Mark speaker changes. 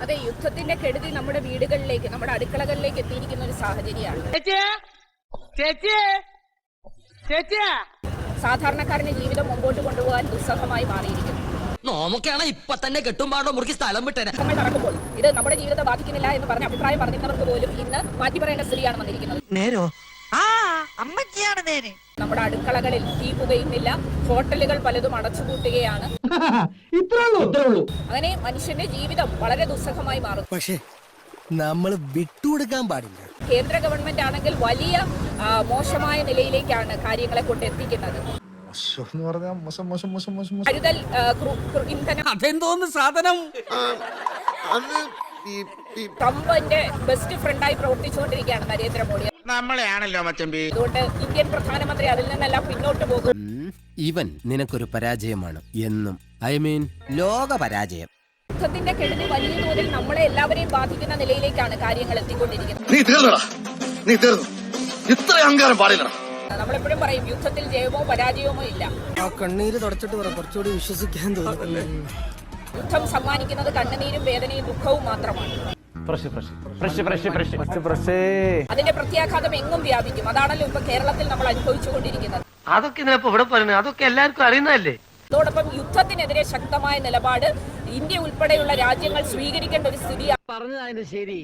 Speaker 1: അതെ, യുദ്ധത്തിന്റെ കെടുതി നമ്മുടെ വീടുകളിലേക്ക്, നമ്മുടെ അടുക്കളകളിലേക്ക് എത്തിയിരിക്കുന്ന ഒരു സാഹചര്യമാണ്. സാധാരണക്കാരന്റെ ജീവിതം മുമ്പോട്ട് കൊണ്ടുപോകാൻ ദുസ്സഹമായി മാറിയിരിക്കുന്നു.
Speaker 2: നോമൊക്കെയാണ് ഇപ്പൊ തന്നെ കെട്ടുമ്പാടോ മുറുക്കി സ്ഥലം വിട്ടേനെ.
Speaker 1: നമ്മൾ നടക്കുമ്പോൾ ഇത് നമ്മുടെ ജീവിതത്തെ ബാധിക്കുന്നില്ല എന്ന് പറഞ്ഞ അഭിപ്രായം പറഞ്ഞവർക്ക് പോലും ഇന്ന് മാറ്റി പറയേണ്ട സ്ഥിതിയാണ് വന്നിരിക്കുന്നത്.
Speaker 3: നേരോ അമ്മച്ചിയാണ് നേരെ.
Speaker 1: നമ്മുടെ അടുക്കളകളിൽ തീ പുകയുന്നില്ല, ഹോട്ടലുകൾ പലതും അടച്ചുപൂട്ടുകയാണ്. അങ്ങനെ മനുഷ്യന്റെ ജീവിതം വളരെ ദുസ്സഹമായി മാറും.
Speaker 4: പക്ഷേ നമ്മൾ വിട്ടുകൊടുക്കാൻ പാടില്ല.
Speaker 1: കേന്ദ്ര ഗവൺമെന്റ് ആണെങ്കിൽ വലിയ മോശമായ നിലയിലേക്കാണ് കാര്യങ്ങളെ കൊണ്ട് എത്തിക്കുന്നത്. കരുതൽ ഇന്ധനം
Speaker 4: അതെന്തോന്ന് സാധനം?
Speaker 1: ട്രംപിന്റെ ബെസ്റ്റ് ഫ്രണ്ടായി പ്രവർത്തിച്ചുകൊണ്ടിരിക്കുകയാണ് നരേന്ദ്രമോദി.
Speaker 5: നമ്മളെയാണല്ലോ മച്ചമ്പി.
Speaker 1: അതുകൊണ്ട് ഇന്ത്യൻ പ്രധാനമന്ത്രി അതിൽ നിന്നെല്ലാം പിന്നോട്ട് പോകും.
Speaker 4: ഇവൻ നിനക്കൊരു പരാജയമാണ് എന്നും. ഐ മീൻ ലോക പരാജയം.
Speaker 1: യുദ്ധത്തിന്റെ കെടുതി വലിയ തോതിൽ നമ്മളെ എല്ലാവരെയും ബാധിക്കുന്ന നിലയിലേക്കാണ് കാര്യങ്ങൾ എത്തിക്കൊണ്ടിരിക്കുന്നത്.
Speaker 5: നീ തീർന്നു. ഇത്ര അഹങ്കാരം പാടില്ല.
Speaker 1: നമ്മളെപ്പോഴും പറയും യുദ്ധത്തിൽ ജയമോ പരാജയമോ ഇല്ല.
Speaker 4: ആ കണ്ണീര് തുടച്ചിട്ട് പറ, കുറച്ചുകൂടി വിശ്വസിക്കാൻ തോന്നുന്നു.
Speaker 1: യുദ്ധം സമ്മാനിക്കുന്നത് കണ്ണുനീരും വേദനയും ദുഃഖവും മാത്രമാണ്. അതിന്റെ പ്രത്യാഘാതം എങ്ങും വ്യാപിക്കും. അതാണല്ലോ ഇപ്പൊ കേരളത്തിൽ നമ്മൾ അനുഭവിച്ചുകൊണ്ടിരിക്കുന്നത്.
Speaker 3: അതൊക്കെ ഇവിടെ പറയുന്നത് അതൊക്കെ എല്ലാവർക്കും അറിയുന്നതല്ലേ.
Speaker 1: അതോടൊപ്പം യുദ്ധത്തിനെതിരെ ശക്തമായ നിലപാട് ഇന്ത്യ ഉൾപ്പെടെയുള്ള രാജ്യങ്ങൾ സ്വീകരിക്കേണ്ട ഒരു സ്ഥിതിയാണ്.
Speaker 3: പറഞ്ഞതാണ് ശരി.